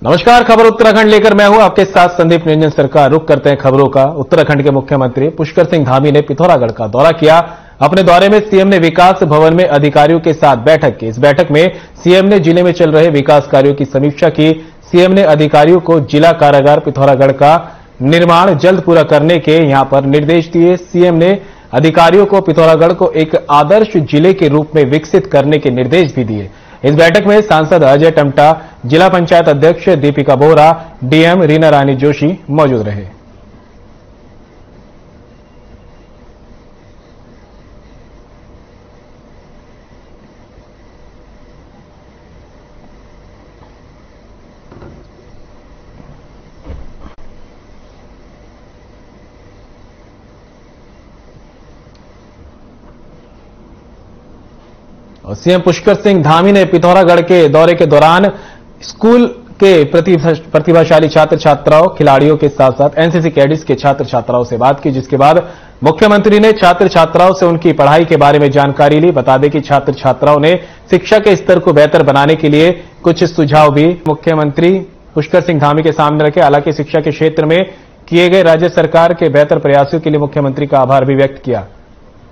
नमस्कार, खबर उत्तराखंड लेकर मैं हूं आपके साथ संदीप निरंजन सरकार। रुक करते हैं खबरों का। उत्तराखंड के मुख्यमंत्री पुष्कर सिंह धामी ने पिथौरागढ़ का दौरा किया। अपने दौरे में सीएम ने विकास भवन में अधिकारियों के साथ बैठक की। इस बैठक में सीएम ने जिले में चल रहे विकास कार्यों की समीक्षा की। सीएम ने अधिकारियों को जिला कारागार पिथौरागढ़ का निर्माण जल्द पूरा करने के यहां पर निर्देश दिए। सीएम ने अधिकारियों को पिथौरागढ़ को एक आदर्श जिले के रूप में विकसित करने के निर्देश भी दिए। इस बैठक में सांसद अजय टम्टा, जिला पंचायत अध्यक्ष दीपिका बोहरा, डीएम रीना रानी जोशी मौजूद रहे। और सीएम पुष्कर सिंह धामी ने पिथौरागढ़ के दौरे के दौरान स्कूल के प्रतिभाशाली छात्र छात्राओं, खिलाड़ियों के साथ साथ एनसीसी कैडेट्स के छात्र छात्राओं से बात की, जिसके बाद मुख्यमंत्री ने छात्र छात्राओं से उनकी पढ़ाई के बारे में जानकारी ली। बता दें कि छात्र छात्राओं ने शिक्षा के स्तर को बेहतर बनाने के लिए कुछ सुझाव भी मुख्यमंत्री पुष्कर सिंह धामी के सामने रखे। हालांकि शिक्षा के क्षेत्र में किए गए राज्य सरकार के बेहतर प्रयासों के लिए मुख्यमंत्री का आभार भी व्यक्त किया।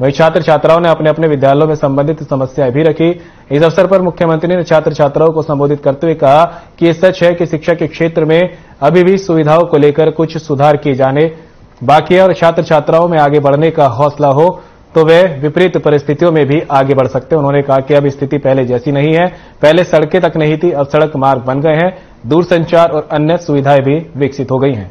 वहीं छात्र छात्राओं ने अपने अपने विद्यालयों में संबंधित समस्याएं भी रखी। इस अवसर पर मुख्यमंत्री ने छात्र छात्राओं को संबोधित करते हुए कहा कि ये सच है कि शिक्षा के क्षेत्र में अभी भी सुविधाओं को लेकर कुछ सुधार किए जाने बाकी है और छात्र छात्राओं में आगे बढ़ने का हौसला हो तो वे विपरीत परिस्थितियों में भी आगे बढ़ सकते हैं। उन्होंने कहा कि अब स्थिति पहले जैसी नहीं है। पहले सड़कें तक नहीं थी, अब सड़क मार्ग बन गए हैं, दूरसंचार और अन्य सुविधाएं भी विकसित हो गई हैं।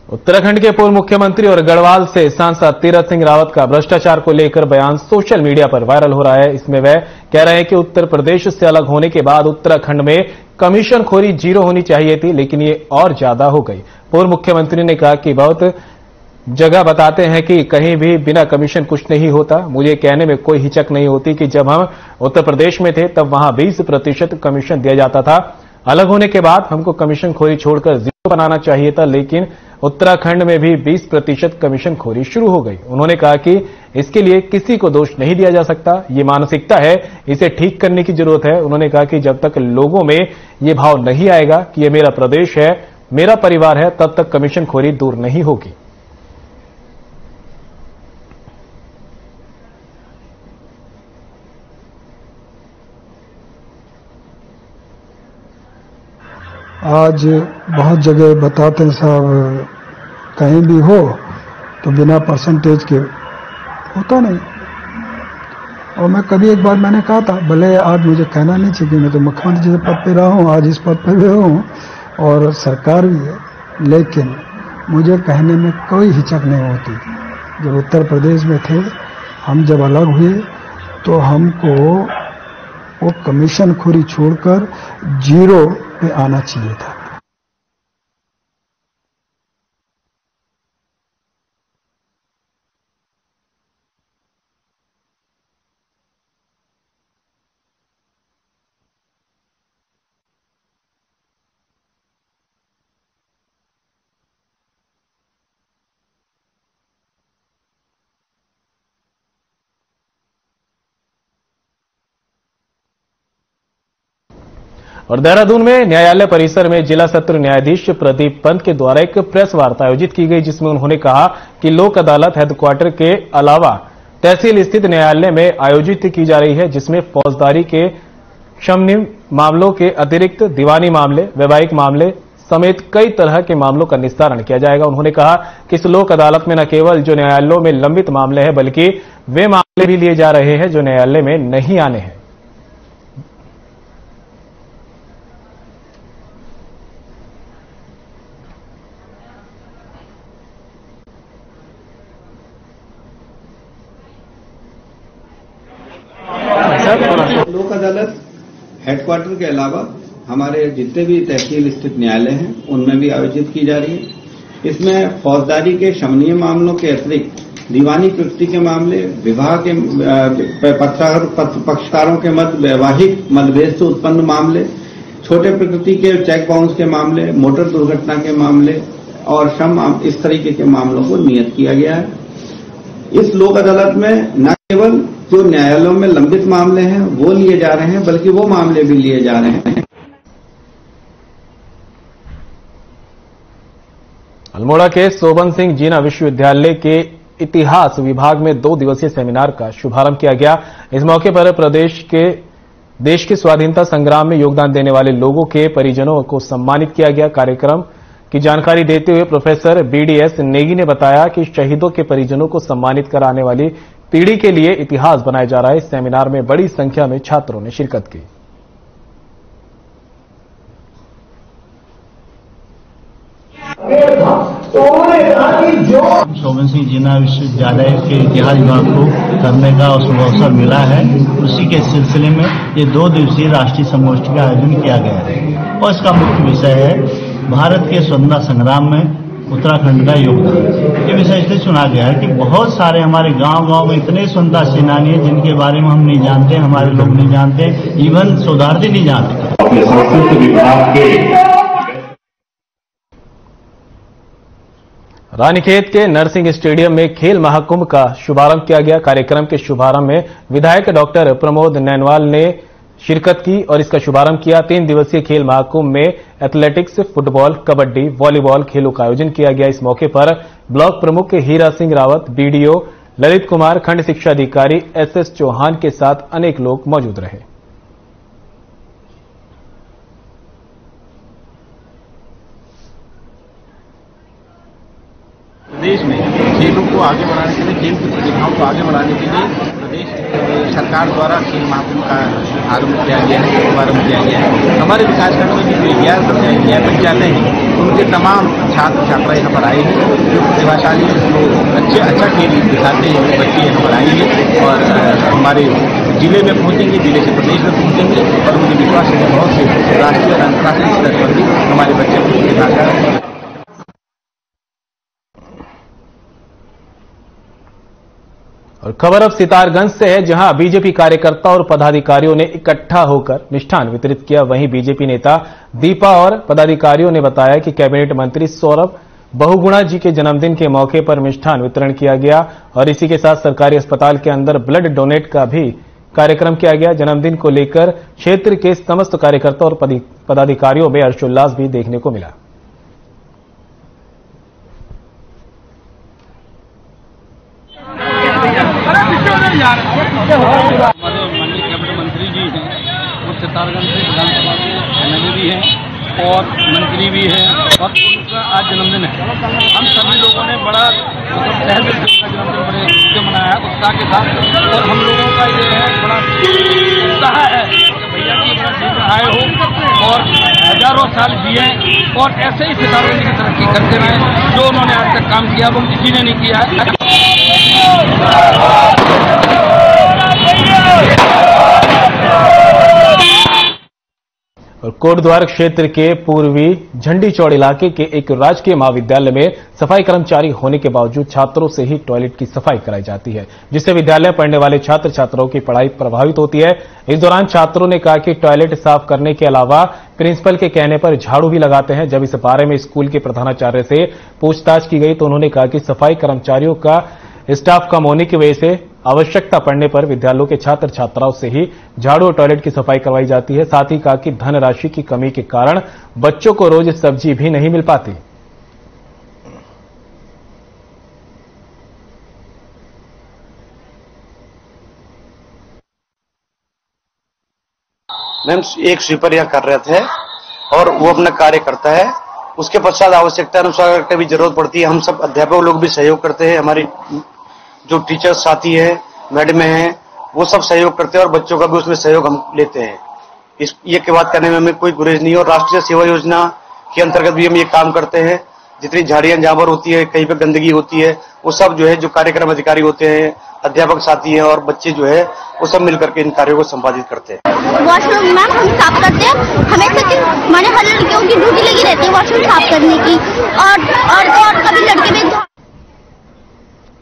उत्तराखंड के पूर्व मुख्यमंत्री और गढ़वाल से सांसद तीरथ सिंह रावत का भ्रष्टाचार को लेकर बयान सोशल मीडिया पर वायरल हो रहा है। इसमें वह कह रहे हैं कि उत्तर प्रदेश से अलग होने के बाद उत्तराखंड में कमीशनखोरी 0 होनी चाहिए थी, लेकिन ये और ज्यादा हो गई। पूर्व मुख्यमंत्री ने कहा कि बहुत जगह बताते हैं कि कहीं भी बिना कमीशन कुछ नहीं होता। मुझे कहने में कोई हिचक नहीं होती कि जब हम उत्तर प्रदेश में थे तब वहां 20% कमीशन दिया जाता था। अलग होने के बाद हमको कमीशनखोरी छोड़कर 0 बनाना चाहिए था, लेकिन उत्तराखंड में भी 20% कमीशनखोरी शुरू हो गई। उन्होंने कहा कि इसके लिए किसी को दोष नहीं दिया जा सकता, ये मानसिकता है, इसे ठीक करने की जरूरत है। उन्होंने कहा कि जब तक लोगों में ये भाव नहीं आएगा कि ये मेरा प्रदेश है, मेरा परिवार है, तब तक कमीशनखोरी दूर नहीं होगी। आज बहुत जगह बताते हैं साहब कहीं भी हो तो बिना परसेंटेज के होता नहीं। और मैं कभी एक बार मैंने कहा था, भले आज मुझे कहना नहीं चाहिए, मैं तो मुख्यमंत्री के पद पे रहा हूँ, आज इस पद पे भी हूँ और सरकार भी है, लेकिन मुझे कहने में कोई हिचक नहीं होती। जब उत्तर प्रदेश में थे, हम जब अलग हुए तो हमको वो कमीशनखोरी छोड़कर 0 पे आना चाहिए था। और देहरादून में न्यायालय परिसर में जिला सत्र न्यायाधीश प्रदीप पंत के द्वारा एक प्रेस वार्ता आयोजित की गई, जिसमें उन्होंने कहा कि लोक अदालत हेडक्वार्टर के अलावा तहसील स्थित न्यायालय में आयोजित की जा रही है, जिसमें फौजदारी के क्षमनीय मामलों के अतिरिक्त दीवानी मामले, वैवाहिक मामले समेत कई तरह के मामलों का निस्तारण किया जाएगा। उन्होंने कहा कि इस लोक अदालत में न केवल जो न्यायालयों में लंबित मामले हैं, बल्कि वे मामले भी लिए जा रहे हैं जो न्यायालय में नहीं आने हैं। लोक अदालत हेडक्वार्टर के अलावा हमारे जितने भी तहसील स्थित न्यायालय हैं उनमें भी आयोजित की जा रही है। इसमें फौजदारी के शमनीय मामलों के अतिरिक्त दीवानी प्रकृति के मामले, विवाह के पक्षकारों के मध्य वैवाहिक मतभेद से उत्पन्न मामले, छोटे प्रकृति के चेक बाउंस के मामले, मोटर दुर्घटना के मामले और श्रम इस तरीके के मामलों को नियत किया गया है। इस लोक अदालत में न केवल जो न्यायालयों में लंबित मामले हैं वो लिए जा रहे हैं, बल्कि वो मामले भी लिए जा रहे हैं। अल्मोड़ा के सोबन सिंह जीना विश्वविद्यालय के इतिहास विभाग में 2 दिवसीय सेमिनार का शुभारंभ किया गया। इस मौके पर देश के स्वाधीनता संग्राम में योगदान देने वाले लोगों के परिजनों को सम्मानित किया गया। कार्यक्रम की जानकारी देते हुए प्रोफेसर BDS नेगी ने बताया कि शहीदों के परिजनों को सम्मानित कर आने वाली पीढ़ी के लिए इतिहास बनाया जा रहा है। इस सेमिनार में बड़ी संख्या में छात्रों ने शिरकत की। सोबन सिंह जीना विश्वविद्यालय के इतिहास विभाग को करने का उसको अवसर मिला है। उसी के सिलसिले में ये 2 दिवसीय राष्ट्रीय संगोष्ठी का आयोजन किया गया है और इसका मुख्य विषय है भारत के स्वतंत्रता संग्राम में उत्तराखंड का योगदान। ये विषय इसलिए चुना गया है कि बहुत सारे हमारे गांव में इतने स्वतंत्रता सेनानी हैं जिनके बारे में हम नहीं जानते, हमारे लोग नहीं जानते, इवन शोधार्थी नहीं जानते। संस्कृत विभाग के रानीखेत के नरसिंह स्टेडियम में खेल महाकुंभ का शुभारंभ किया गया। कार्यक्रम के शुभारंभ में विधायक डॉक्टर प्रमोद नैनवाल ने शिरकत की और इसका शुभारंभ किया। 3 दिवसीय खेल महाकुंभ में एथलेटिक्स, फुटबॉल, कबड्डी, वॉलीबॉल खेलों का आयोजन किया गया। इस मौके पर ब्लॉक प्रमुख हीरा सिंह रावत, BDO ललित कुमार, खंड शिक्षा अधिकारी SS चौहान के साथ अनेक लोग मौजूद रहे। प्रदेश में खेलों को आगे बढ़ाने के लिए, खेल की प्रतिभाओं को आगे बढ़ाने के लिए प्रदेश सरकार द्वारा खेल महाकुंभ का आरंभ किया गया है, शुभारंभ किया गया है। हमारे विकासखंड में भी 11 पंचायतें हैं, उनके तमाम छात्र छात्रा यहाँ पर आए हैं जो प्रतिभाशाली अच्छा खेल दिखाते हैं। बच्चे यहाँ पर आए हैं और हमारे जिले में पहुंचेंगे, जिले से प्रदेश में पहुंचेंगे और मुझे विश्वास है कि बहुत से राष्ट्रीय और अंतर्राष्ट्रीय स्तर पर भी हमारे बच्चे प्रतिभा का। और खबर अब सितारगंज से है, जहां बीजेपी कार्यकर्ता और पदाधिकारियों ने इकट्ठा होकर मिष्ठान वितरित किया। वहीं बीजेपी नेता दीपा और पदाधिकारियों ने बताया कि कैबिनेट मंत्री सौरभ बहुगुणा जी के जन्मदिन के मौके पर मिष्ठान वितरण किया गया और इसी के साथ सरकारी अस्पताल के अंदर ब्लड डोनेट का भी कार्यक्रम किया गया। जन्मदिन को लेकर क्षेत्र के समस्त कार्यकर्ता और पदाधिकारियों में हर्षोल्लास भी देखने को मिला। हमारे माननीय कैबिनेट मंत्री जी हैं, वो सितारगंज से विधानसभा के MLA भी हैं और मंत्री भी हैं और उनका आज जन्मदिन है। हम सभी लोगों ने बड़ा सहज जन्मदिन बड़े से मनाया उत्साह के साथ और हम लोगों का ये है बड़ा उत्साह है भैया की बड़ा जीवन आए हो और हजारों साल जिए और ऐसे ही सितारगंज की तरक्की करते रहे। जो उन्होंने आज तक काम किया वो किसी ने नहीं किया है। और कोटद्वार क्षेत्र के पूर्वी झंडी चौड़ इलाके के एक राजकीय महाविद्यालय में सफाई कर्मचारी होने के बावजूद छात्रों से ही टॉयलेट की सफाई कराई जाती है, जिससे विद्यालय पढ़ने वाले छात्र छात्राओं की पढ़ाई प्रभावित होती है। इस दौरान छात्रों ने कहा कि टॉयलेट साफ करने के अलावा प्रिंसिपल के कहने पर झाड़ू भी लगाते हैं। जब इस बारे में स्कूल के प्रधानाचार्य से पूछताछ की गई तो उन्होंने कहा कि सफाई कर्मचारियों का स्टाफ कम होने की वजह से आवश्यकता पड़ने पर विद्यालयों के छात्र छात्राओं से ही झाड़ू और टॉयलेट की सफाई करवाई जाती है। साथ ही कहा कि धनराशि की कमी के कारण बच्चों को रोज सब्जी भी नहीं मिल पाती। मैम एक स्वीपर यहाँ कर रहे थे और वो अपना कार्य करता है। उसके पश्चात आवश्यकता अनुसार कभी जरूरत पड़ती है हम सब अध्यापक लोग भी सहयोग करते हैं। हमारी जो टीचर साथी है, मैडम हैं, वो सब सहयोग करते हैं और बच्चों का भी उसमें सहयोग हम लेते हैं। ये की बात करने में हमें कोई गुरेज नहीं है। और राष्ट्रीय सेवा योजना के अंतर्गत भी हम ये काम करते हैं। जितनी झाड़ियां जहां पर होती है, कहीं पर गंदगी होती है, वो सब जो है जो कार्यक्रम अधिकारी होते हैं, अध्यापक साथी हैं और बच्चे जो है वो सब मिलकर के इन कार्यों को संपादित करते हैं। वॉशरूम मैम हम साफ करते हैं हमेशा की मैंने हर लड़कियों की ड्यूटी लगी रहती है वॉशरूम साफ करने की और कभी लड़के भी।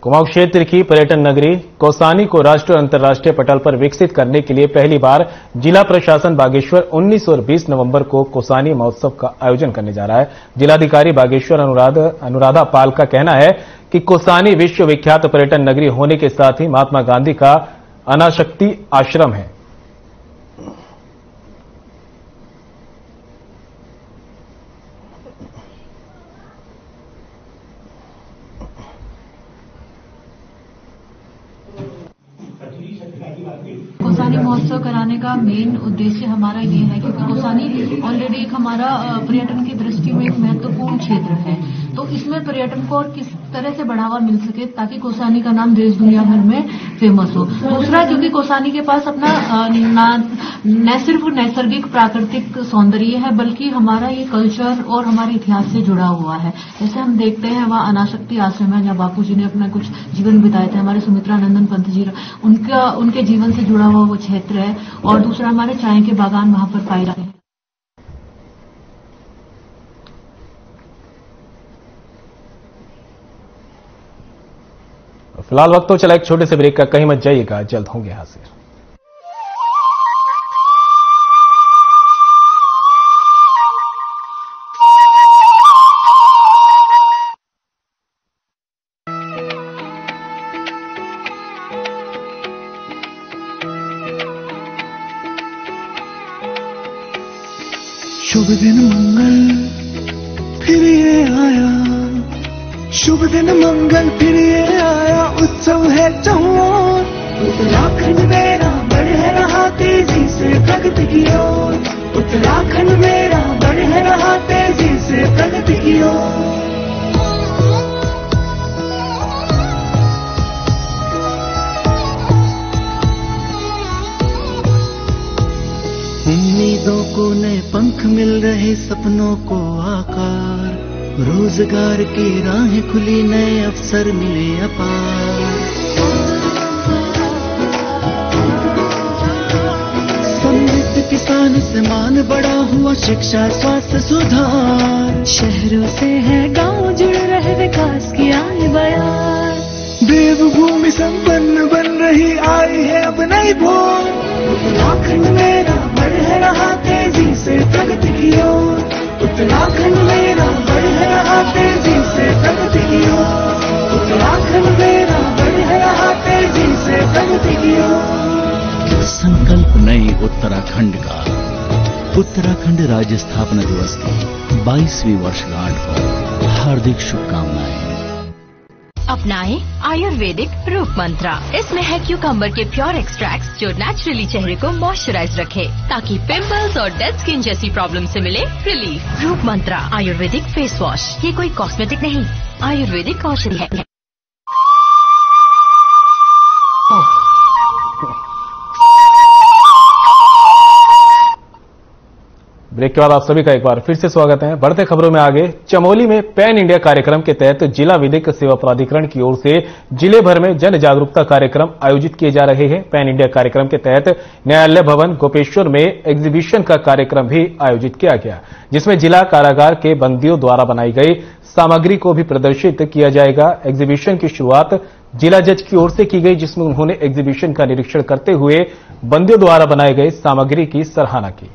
कुमाऊं क्षेत्र की पर्यटन नगरी कौसानी को राष्ट्रीय और अंतर्राष्ट्रीय पटल पर विकसित करने के लिए पहली बार जिला प्रशासन बागेश्वर 19 और 20 नवंबर को कौसानी महोत्सव का आयोजन करने जा रहा है। जिलाधिकारी बागेश्वर अनुराधा पाल का कहना है कि कौसानी विश्व विख्यात पर्यटन नगरी होने के साथ ही महात्मा गांधी का अनाशक्ति आश्रम है। कौसानी महोत्सव कराने का मेन उद्देश्य हमारा ये है क्योंकि कौसानी ऑलरेडी एक हमारा पर्यटन की दृष्टि में एक महत्वपूर्ण क्षेत्र है, तो इसमें पर्यटन को और किस तरह से बढ़ावा मिल सके ताकि कौसानी का नाम देश दुनिया भर में फेमस हो। दूसरा, क्योंकि कौसानी के पास अपना न सिर्फ नैसर्गिक प्राकृतिक सौंदर्य है बल्कि हमारा ये कल्चर और हमारे इतिहास से जुड़ा हुआ है। जैसे हम देखते हैं वहाँ अनाशक्ति आश्रम है जहाँ बापू जी ने अपना कुछ जीवन बिताए थे, हमारे सुमित्रानंदन पंत जी उनके जीवन से जुड़ा हुआ वो क्षेत्र है। और दूसरा, हमारे चाय के बागान वहां पर पाए जाते हैं। फिलहाल वक्त तो चला एक छोटे से ब्रेक का, कहीं मत जाइएगा, जल्द होंगे हाजिर। शुभ दिन मंगल फिर ये आया, शुभ दिन मंगल फिर ये आया, उत्सव है चौर। उत्तराखंड मेरा बढ़ रहा तेजी से प्रगति की ओर, उत्तराखंड मेरा बढ़ रहा तेजी से प्रगति की ओर। उम्मीदों को नए पंख मिल रहे, सपनों को आकार, रोजगार की राहें खुली, नए अवसर मिले अपार। समृद्ध किसान से मान बड़ा हुआ, शिक्षा स्वास्थ्य सुधार, शहरों से है गांव जुड़ रहे, विकास की आए बयार। देवभूमि संपन्न बन रही, आई है अब नई भोर। उत्तराखंड मेरा बढ़ रहा तेजी से प्रगति की ओर, उत्तराखंड मेरा बढ़ रहा तेजी से प्रगति की ओर, उत्तराखंड मेरा बढ़ रहा तेजी से प्रगति की ओर। संकल्प नए उत्तराखंड का। उत्तराखंड राज्य स्थापना दिवस की 22वीं वर्षगांठ पर हार्दिक शुभकामनाएं। अपनाएं आयुर्वेदिक रूप मंत्रा। इसमें है क्यूकम्बर के प्योर एक्सट्रैक्ट्स जो नेचुरली चेहरे को मॉइस्चराइज रखे ताकि पिंपल्स और डेड स्किन जैसी प्रॉब्लम से मिले रिलीफ। रूप मंत्रा आयुर्वेदिक फेस वॉश, ये कोई कॉस्मेटिक नहीं, आयुर्वेदिक औषधि है। ब्रेक के बाद आप सभी का एक बार फिर से स्वागत है। बढ़ते खबरों में आगे, चमोली में पैन इंडिया कार्यक्रम के तहत जिला विधिक सेवा प्राधिकरण की ओर से जिले भर में जन जागरूकता कार्यक्रम आयोजित किए जा रहे हैं। पैन इंडिया कार्यक्रम के तहत न्यायालय भवन गोपेश्वर में एग्जीबिशन का कार्यक्रम भी आयोजित किया गया, जिसमें जिला कारागार के बंदियों द्वारा बनाई गई सामग्री को भी प्रदर्शित किया जाएगा। एग्जीबिशन की शुरुआत जिला जज की ओर से की गई, जिसमें उन्होंने एग्जीबिशन का निरीक्षण करते हुए बंदियों द्वारा बनाई गई सामग्री की सराहना की।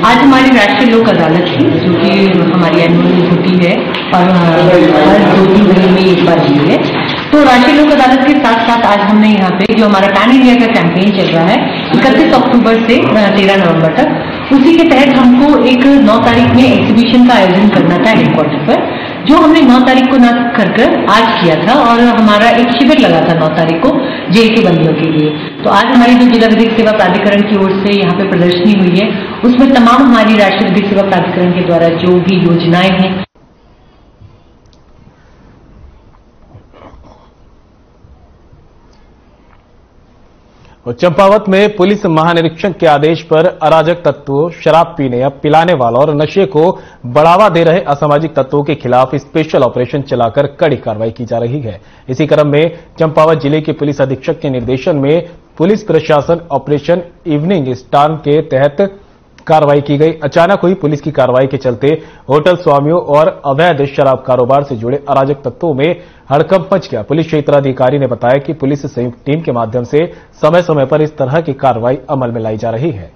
आज हमारी राष्ट्रीय लोक अदालत है जो कि हमारी एनुअल होती है और हर 2-3 महीने में एक बार होती है। तो राष्ट्रीय लोक अदालत के साथ साथ आज हमने यहाँ पे जो हमारा पैन इंडिया का कैंपेन चल रहा है 31 अक्टूबर से 13 नवंबर तक, उसी के तहत हमको एक 9 तारीख में एग्जीबिशन का आयोजन करना था हेडक्वार्टर पर, जो हमने 9 तारीख को न कर आज किया था। और हमारा एक शिविर लगा था 9 तारीख को जेल के बंदियों के लिए। तो आज हमारी जो जिला विधिक सेवा प्राधिकरण की ओर से यहाँ पे प्रदर्शनी हुई है, उसमें तमाम हमारी राष्ट्रीय विधिक सेवा प्राधिकरण के द्वारा जो भी योजनाएं हैं। और चंपावत में पुलिस महानिरीक्षक के आदेश पर अराजक तत्वों, शराब पीने या पिलाने वालों और नशे को बढ़ावा दे रहे असामाजिक तत्वों के खिलाफ स्पेशल ऑपरेशन चलाकर कड़ी कार्रवाई की जा रही है। इसी क्रम में चंपावत जिले के पुलिस अधीक्षक के निर्देशन में पुलिस प्रशासन ऑपरेशन इवनिंग स्टार के तहत कार्रवाई की गई। अचानक हुई पुलिस की कार्रवाई के चलते होटल स्वामियों और अवैध शराब कारोबार से जुड़े अराजक तत्वों में हड़कंप मच गया। पुलिस क्षेत्राधिकारी ने बताया कि पुलिस संयुक्त टीम के माध्यम से समय समय पर इस तरह की कार्रवाई अमल में लाई जा रही है।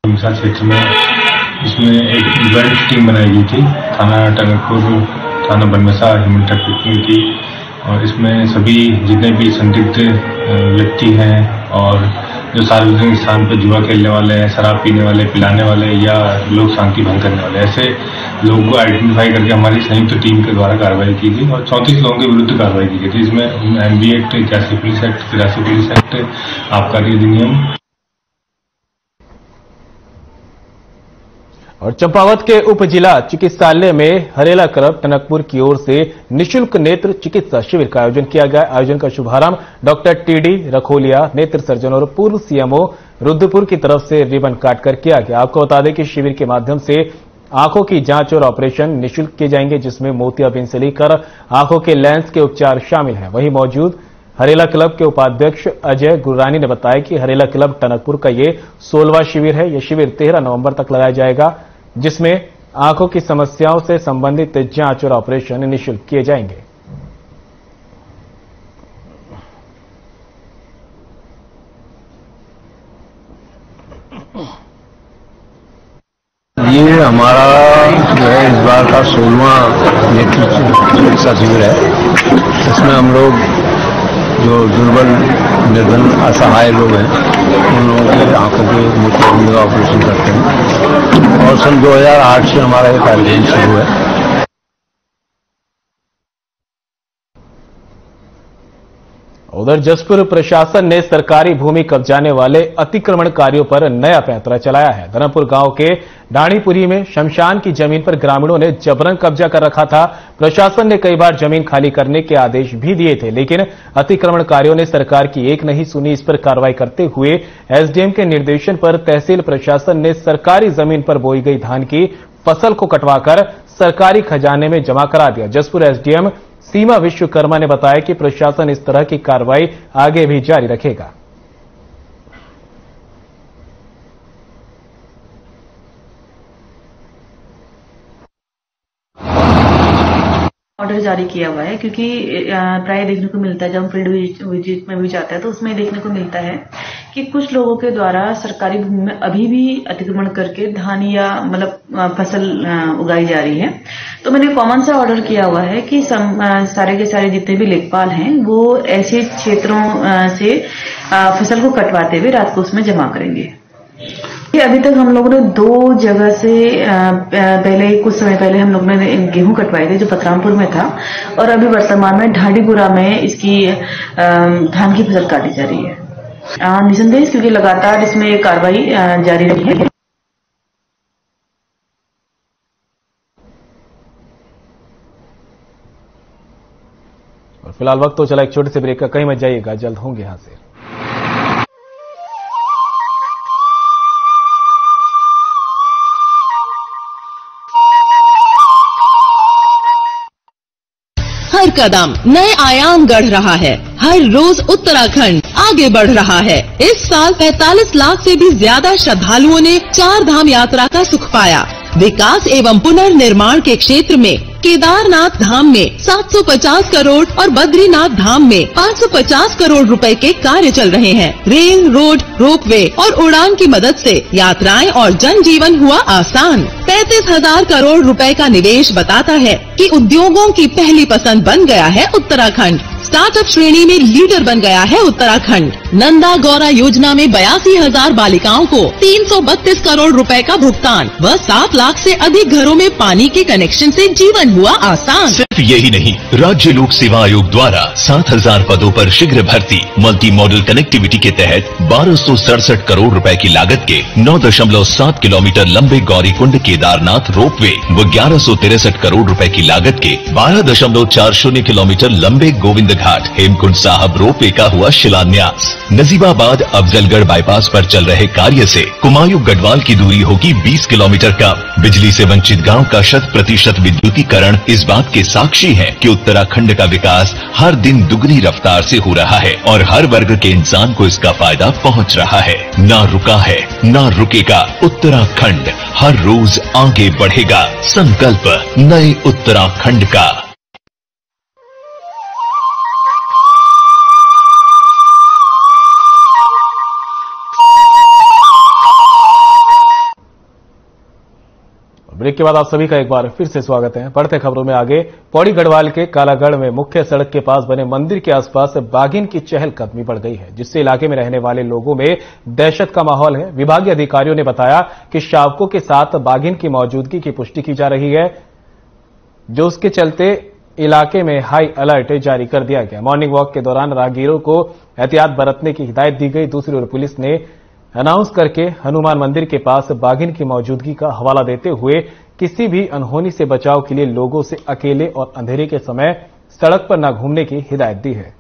क्षेत्र में इसमें एक इवेंट टीम बनाई गई थी, थाना टंगरपुर, थाना बनमसा, हिमंतक की, और इसमें सभी जितने भी संदिग्ध व्यक्ति हैं और जो सार्वजनिक स्थान पर जुआ खेलने वाले हैं, शराब पीने वाले, पिलाने वाले या लोक शांति भंग करने वाले, ऐसे लोगों को आइडेंटिफाई करके हमारी संयुक्त टीम के द्वारा कार्रवाई की गई और 34 लोगों के विरुद्ध कार्रवाई की गई थी। इसमें MB act, 81 police act, 83 police act, आबकारी अधिनियम। और चंपावत के उप जिला चिकित्सालय में हरेला क्लब टनकपुर की ओर से निःशुल्क नेत्र चिकित्सा शिविर का आयोजन किया गया। आयोजन का शुभारंभ डॉक्टर TD रखोलिया, नेत्र सर्जन और पूर्व CMO रुद्रपुर की तरफ से रिबन काटकर किया गया। आपको बता दें कि शिविर के माध्यम से आंखों की जांच और ऑपरेशन निःशुल्क किए जाएंगे, जिसमें मोतियाबिंद से लेकर आंखों के लेंस के उपचार शामिल हैं। वहीं मौजूद हरेला क्लब के उपाध्यक्ष अजय गुरानी ने बताया कि हरेला क्लब टनकपुर का ये 16वां शिविर है। यह शिविर 13 नवंबर तक लगाया जाएगा, जिसमें आंखों की समस्याओं से संबंधित जांच और ऑपरेशन निःशुल्क किए जाएंगे। ये हमारा जो है इस बार का 16वां नेत्र चिकित्सा शिविर है। इसमें हम लोग जो दुर्बल, निर्धन, असहाय लोग हैं उन लोगों के आंखों के मोतियाबिंद का ऑपरेशन करते हैं और सन 2008 से हमारा ये कार्यक्रम शुरू है। उधर जसपुर प्रशासन ने सरकारी भूमि कब्जाने वाले अतिक्रमणकारियों पर नया पैंतरा चलाया है। धर्मपुर गांव के डाणीपुरी में शमशान की जमीन पर ग्रामीणों ने जबरन कब्जा कर रखा था। प्रशासन ने कई बार जमीन खाली करने के आदेश भी दिए थे, लेकिन अतिक्रमणकारियों ने सरकार की एक नहीं सुनी। इस पर कार्रवाई करते हुए SDM के निर्देशन पर तहसील प्रशासन ने सरकारी जमीन पर बोई गई धान की फसल को कटवाकर सरकारी खजाने में जमा करा दिया। जसपुर SDM सीमा विश्वकर्मा ने बताया कि प्रशासन इस तरह की कार्रवाई आगे भी जारी रखेगा। ऑर्डर जारी किया हुआ है, क्योंकि प्राय देखने को मिलता है, जब हम फील्ड विजिट में भी जाते हैं तो उसमें देखने को मिलता है कि कुछ लोगों के द्वारा सरकारी भूमि में अभी भी अतिक्रमण करके धान या मतलब फसल उगाई जा रही है। तो मैंने कॉमन सा ऑर्डर किया हुआ है कि सारे के सारे जितने भी लेखपाल हैं वो ऐसे क्षेत्रों से फसल को कटवाते हुए रात को उसमें जमा करेंगे। अभी तक हम लोगों ने 2 जगह से पहले कुछ समय पहले हम लोगों ने गेहूं कटवाए थे, जो पतरामपुर में था, और अभी वर्तमान में ढाडीपुरा में इसकी धान की फसल काटी जा रही है। निसंदेह, क्योंकि लगातार इसमें कार्रवाई जारी रही है। और फिलहाल वक्त तो चला एक छोटे से ब्रेक का, कहीं मत जाइएगा, जल्द होंगे यहां से। हर कदम नए आयाम गढ़ रहा है। हर रोज उत्तराखंड आगे बढ़ रहा है। इस साल 45 लाख से भी ज्यादा श्रद्धालुओं ने 4 धाम यात्रा का सुख पाया। विकास एवं पुनर्निर्माण के क्षेत्र में केदारनाथ धाम में 750 करोड़ और बद्रीनाथ धाम में 550 करोड़ रुपए के कार्य चल रहे हैं। रेल, रोड, रोपवे और उड़ान की मदद से यात्राएं और जनजीवन हुआ आसान। 35,000 करोड़ रुपए का निवेश बताता है कि उद्योगों की पहली पसंद बन गया है उत्तराखंड। स्टार्टअप श्रेणी में लीडर बन गया है उत्तराखंड। नंदा गौरा योजना में 82,000 बालिकाओं को 332 करोड़ रुपए का भुगतान व 7 लाख से अधिक घरों में पानी के कनेक्शन से जीवन हुआ आसान। सिर्फ यही नहीं, राज्य लोक सेवा आयोग द्वारा 7,000 पदों पर शीघ्र भर्ती, मल्टी मॉडल कनेक्टिविटी के तहत 1267 करोड़ रुपए की लागत के 9.7 किलोमीटर लंबे गौरीकुंड केदारनाथ रोपवे व 1163 करोड़ रुपए की लागत के 12.40 किलोमीटर लंबे गोविंद घाट हेमकुंड साहब रोपवे का हुआ शिलान्यास। नजीबाबाद अफजलगढ़ बाईपास पर चल रहे कार्य से कुमायूं गढ़वाल की दूरी होगी 20 किलोमीटर कम। बिजली से वंचित गांव का 100% विद्युतीकरण इस बात के साक्षी है कि उत्तराखंड का विकास हर दिन दुगनी रफ्तार से हो रहा है और हर वर्ग के इंसान को इसका फायदा पहुंच रहा है। ना रुका है, ना रुकेगा। उत्तराखंड हर रोज आगे बढ़ेगा। संकल्प नए उत्तराखंड का। ब्रेक के बाद आप सभी का एक बार फिर से स्वागत है। बढ़ते खबरों में आगे, पौड़ी गढ़वाल के कालागढ़ में मुख्य सड़क के पास बने मंदिर के आसपास बाघिन की चहलकदमी बढ़ गई है, जिससे इलाके में रहने वाले लोगों में दहशत का माहौल है। विभागीय अधिकारियों ने बताया कि शावकों के साथ बाघिन की मौजूदगी की पुष्टि की जा रही है, जो उसके चलते इलाके में हाई अलर्ट जारी कर दिया गया। मॉर्निंग वॉक के दौरान राहगीरों को एहतियात बरतने की हिदायत दी गई। दूसरी ओर पुलिस ने अनाउंस करके हनुमान मंदिर के पास बाघिन की मौजूदगी का हवाला देते हुए किसी भी अनहोनी से बचाव के लिए लोगों से अकेले और अंधेरे के समय सड़क पर न घूमने की हिदायत दी है।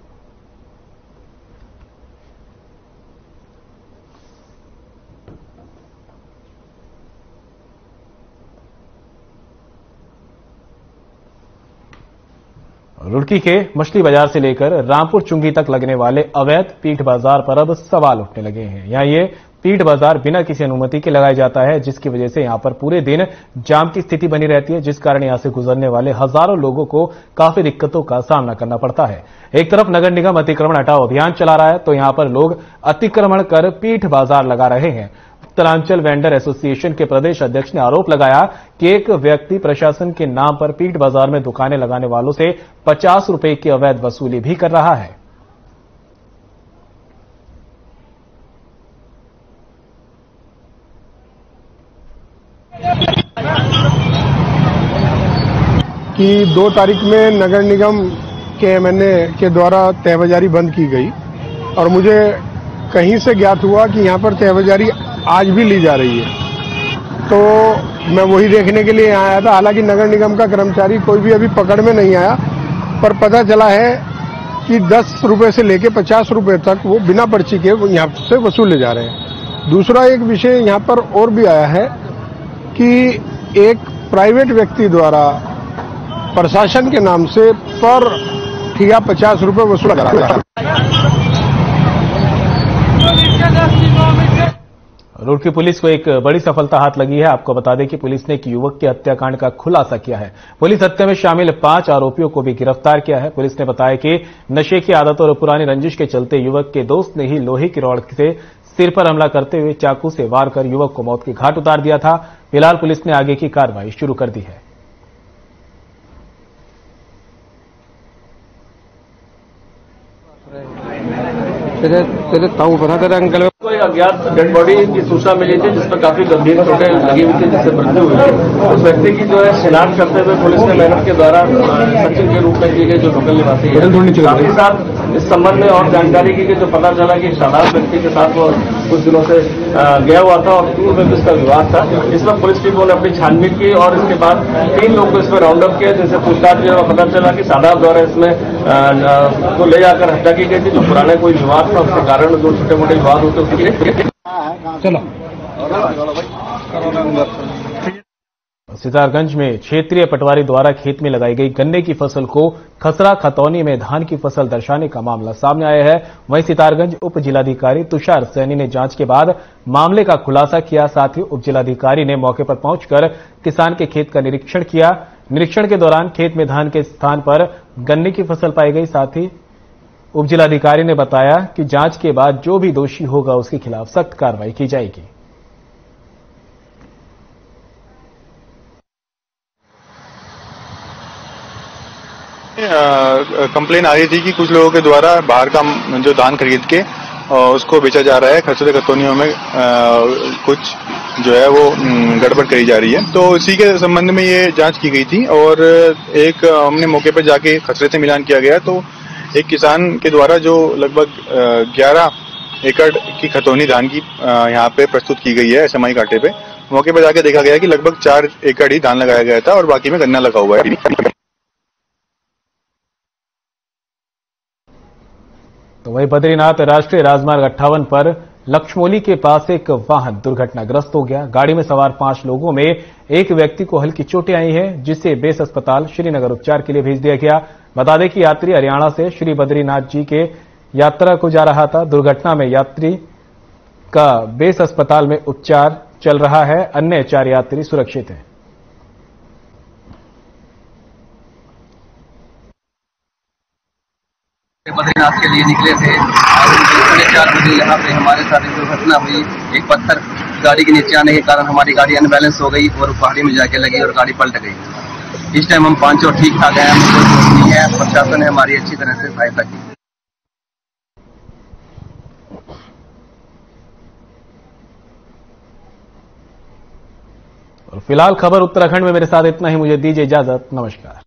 रुड़की के मछली बाजार से लेकर रामपुर चुंगी तक लगने वाले अवैध पीठ बाजार पर अब सवाल उठने लगे हैं। यहाँ ये पीठ बाजार बिना किसी अनुमति के लगाया जाता है, जिसकी वजह से यहाँ पर पूरे दिन जाम की स्थिति बनी रहती है, जिस कारण यहाँ से गुजरने वाले हजारों लोगों को काफी दिक्कतों का सामना करना पड़ता है। एक तरफ नगर निगम अतिक्रमण हटाओ अभियान चला रहा है, तो यहाँ पर लोग अतिक्रमण कर पीठ बाजार लगा रहे हैं। उत्तरांचल वेंडर एसोसिएशन के प्रदेश अध्यक्ष ने आरोप लगाया कि एक व्यक्ति प्रशासन के नाम पर पीठ बाजार में दुकानें लगाने वालों से 50 रुपए की अवैध वसूली भी कर रहा है। कि 2 तारीख में नगर निगम के एमएनए के द्वारा तहबाजारी बंद की गई और मुझे कहीं से ज्ञात हुआ कि यहाँ पर तहबाजारी आज भी ली जा रही है, तो मैं वही देखने के लिए यहाँ आया था। हालांकि नगर निगम का कर्मचारी कोई भी अभी पकड़ में नहीं आया, पर पता चला है कि 10 रुपए से लेकर 50 रुपए तक वो बिना पर्ची के यहाँ से वसूले जा रहे हैं। दूसरा एक विषय यहाँ पर और भी आया है कि एक प्राइवेट व्यक्ति द्वारा प्रशासन के नाम से पर ठिया 50 रुपए वसूला जा रहा है। रुड़की पुलिस को एक बड़ी सफलता हाथ लगी है। आपको बता दें कि पुलिस ने एक युवक के हत्याकांड का खुलासा किया है। पुलिस हत्या में शामिल 5 आरोपियों को भी गिरफ्तार किया है। पुलिस ने बताया कि नशे की आदत और पुरानी रंजिश के चलते युवक के दोस्त ने ही लोहे की रॉड से सिर पर हमला करते हुए चाकू से वार कर युवक को मौत के घाट उतार दिया था। फिलहाल पुलिस ने आगे की कार्रवाई शुरू कर दी है। तेरे ताऊ बना तेरे अंकल को एक अज्ञात डेड बॉडी की सूचना मिली थी, जिस पर काफी गंभीर चोटें लगी हुई थी, जिससे मृत्यु हुई थी। उस व्यक्ति की जो है शिनाख्त करते हुए पुलिस ने मेहनत के द्वारा सचिन के रूप में की गई, जो लोकल निवासी है। साथ ही साथ इस संबंध में और जानकारी की गई, जो पता चला कि साधारण व्यक्ति के साथ वो कुछ दिनों से गया हुआ था और पूर्व में इसका विवाद था। इस पर पुलिस टीमों ने अपनी छानबीन की और इसके बाद 3 लोग को इसमें राउंड अप किया, जिनसे पूछताछ किया और पता चला कि सादाब द्वारा इसमें को ले जाकर हत्या की गई थी। जो पुराने कोई विवाद था, उसके कारण जो छोटे मोटे विवाद होते उसके चलो। सितारगंज में क्षेत्रीय पटवारी द्वारा खेत में लगाई गई गन्ने की फसल को खसरा खतौनी में धान की फसल दर्शाने का मामला सामने आया है। वहीं सितारगंज उप जिलाधिकारी तुषार सैनी ने जांच के बाद मामले का खुलासा किया। साथ ही उप जिलाधिकारी ने मौके पर पहुंचकर किसान के खेत का निरीक्षण किया। निरीक्षण के दौरान खेत में धान के स्थान पर गन्ने की फसल पाई गई। साथ ही उप जिलाधिकारी ने बताया कि जांच के बाद जो भी दोषी होगा उसके खिलाफ सख्त कार्रवाई की जाएगी। कंप्लेन आ रही थी कि कुछ लोगों के द्वारा बाहर का जो धान खरीद के उसको बेचा जा रहा है। खसरे खतौनियों में कुछ जो है वो गड़बड़ करी जा रही है। तो इसी के संबंध में ये जांच की गई थी और एक हमने मौके पर जाके खसरे से मिलान किया गया। तो एक किसान के द्वारा जो लगभग 11 एकड़ की खतौनी धान की यहाँ पे प्रस्तुत की गई है SMI कांटे पे। मौके पे जाके देखा गया कि लगभग 4 एकड़ ही धान लगाया गया था और बाकी में गन्ना लगा हुआ है। तो वही बद्रीनाथ राष्ट्रीय राजमार्ग 58 पर लक्ष्मोली के पास एक वाहन दुर्घटनाग्रस्त हो गया। गाड़ी में सवार 5 लोगों में एक व्यक्ति को हल्की चोटें आई हैं, जिसे बेस अस्पताल श्रीनगर उपचार के लिए भेज दिया गया। बता दें कि यात्री हरियाणा से श्री बद्रीनाथ जी के यात्रा को जा रहा था। दुर्घटना में यात्री का बेस अस्पताल में उपचार चल रहा है। अन्य 4 यात्री सुरक्षित हैं। बद्रीनाथ के लिए निकले थे और 4:30 बजे यहाँ पे हमारे साथ एक दुर्घटना हुई। एक पत्थर गाड़ी के नीचे आने के कारण हमारी गाड़ी अनबैलेंस हो गई और पहाड़ी में जाके लगी और गाड़ी पलट गई। इस टाइम हम 5 ठीक ठाक हैं, हमें कोई चोट नहीं है। प्रशासन ने हमारी अच्छी तरह से सहायता की। और फिलहाल खबर उत्तराखंड में मेरे साथ इतना ही। मुझे दीजिए इजाजत। नमस्कार।